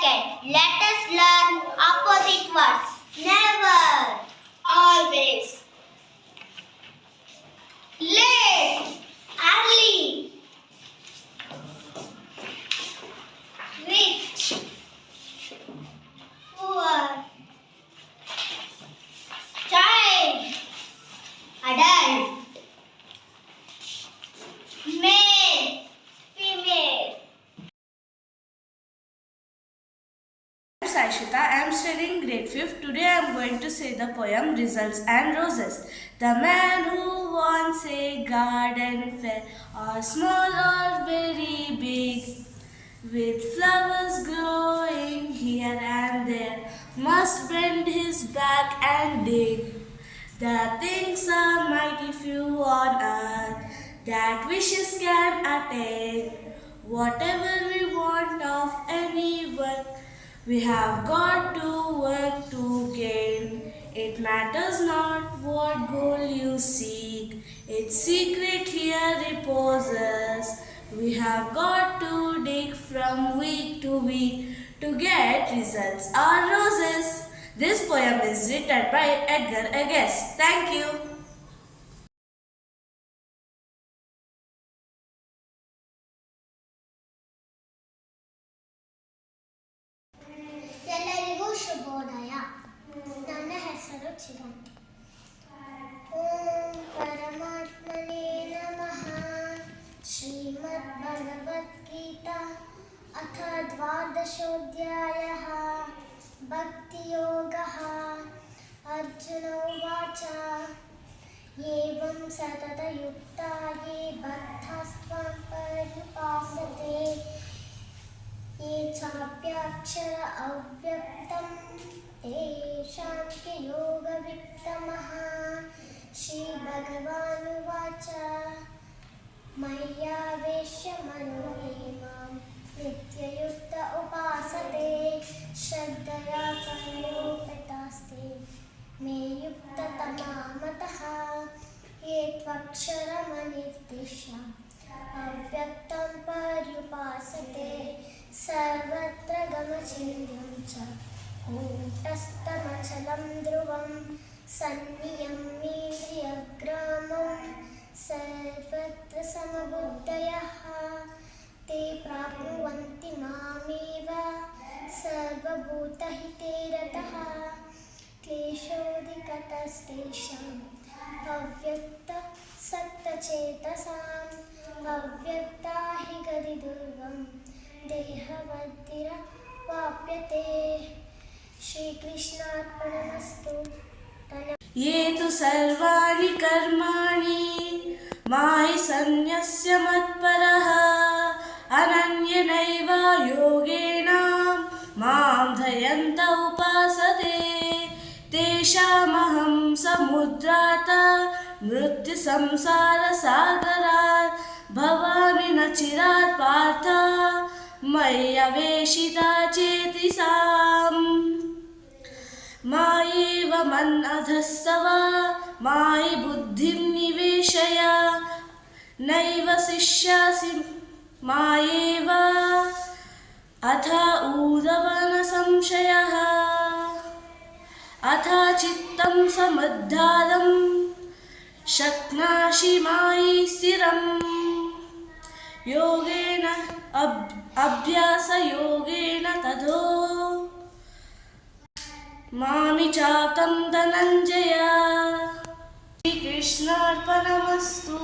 Second, let us learn opposite words. Never, always. Late, early. Rich, poor. Child, adult. Male, female. Saishita, I am studying grade 5th. Today I am going to say the poem Results and Roses. The man who wants a garden fair, or small or very big, with flowers growing here and there, must bend his back and dig. The things are mighty few on earth that wishes can attain. Whatever we want of any work, we have got to work to gain. It matters not what goal you seek, its secret here reposes. We have got to dig from week to week to get results or roses. This poem is written by Edgar Agassiz. Thank you. ಎಲ್ಲರಿಗೂ ಶುಭೋದಯ. ನನ್ನ ಹೆಸರು ಚಿರಂತಿ. ಓಂ ಪರಮಾತ್ಮನೇ ನಮಃ. ಶ್ರೀಮದ್ ಭಗವದ್ಗೀತಾ ಅಥ ದ್ವಾದಶೋಧ್ಯಾಯಃ. ಭಕ್ತಿಯೋಗಃ. ಅರ್ಜುನ ಉವಾಚ ಏವಂ ಸತತಯುಕ್ತಾ ಯೇ ಬದ್ಧಾಸ್ತ್ವಾಂ ಪರ್ಯುಪಾಸತೆ ये चाप्याक्षर अव्यक्तं तेषां के योगवित्तमः. श्रीभगवानुवाच मय्यावेश्य मनो ये मां नित्ययुक्त उपासते श्रद्धया परयोपेतास्ते मे युक्ततमा मतः. ये त्वक्षरमनिर्दिश्य अव्यक्तं पर्युपासते सर्वत्र गमचिन्त्यं च कूटस्थमचलं ध्रुवं सन्नियम्येन्द्रियग्रामं सर्वत्र समबुद्धयः ते प्राप्नुवन्ति मामेव सर्वभूतहिते रतः. क्लेशोऽधिकतस्तेषाम् अव्यक्तसक्तचेतसाम् अव्यक्ता हि गतिदुर्गं देहवद्भिरवाप्यते. श्रीकृष्णार्पणमस्तु. ये तु सर्वाणि कर्माणि मायि सन्न्यस्य मत्परः अनन्यनैव योगेन मां ध्यायन्त उपासते तेषामहं समुद्रात् मृत्युसंसारसागरात् भवामि न चिरात् पार्थ मय्यवेशिता चेतसाम्. मायेव मन्नधस्तव मायि बुद्धिं निवेशय नैव शिष्यासि मायेव अथ ऊर्ध्वं संशयः. अथ चित्तं समुद्धारं शक्नोषि मायि स्थिरम्. योगेन अभ्यासयोगेन ततो मामि चाकं धनञ्जय. श्रीकृष्णार्पणमस्तु.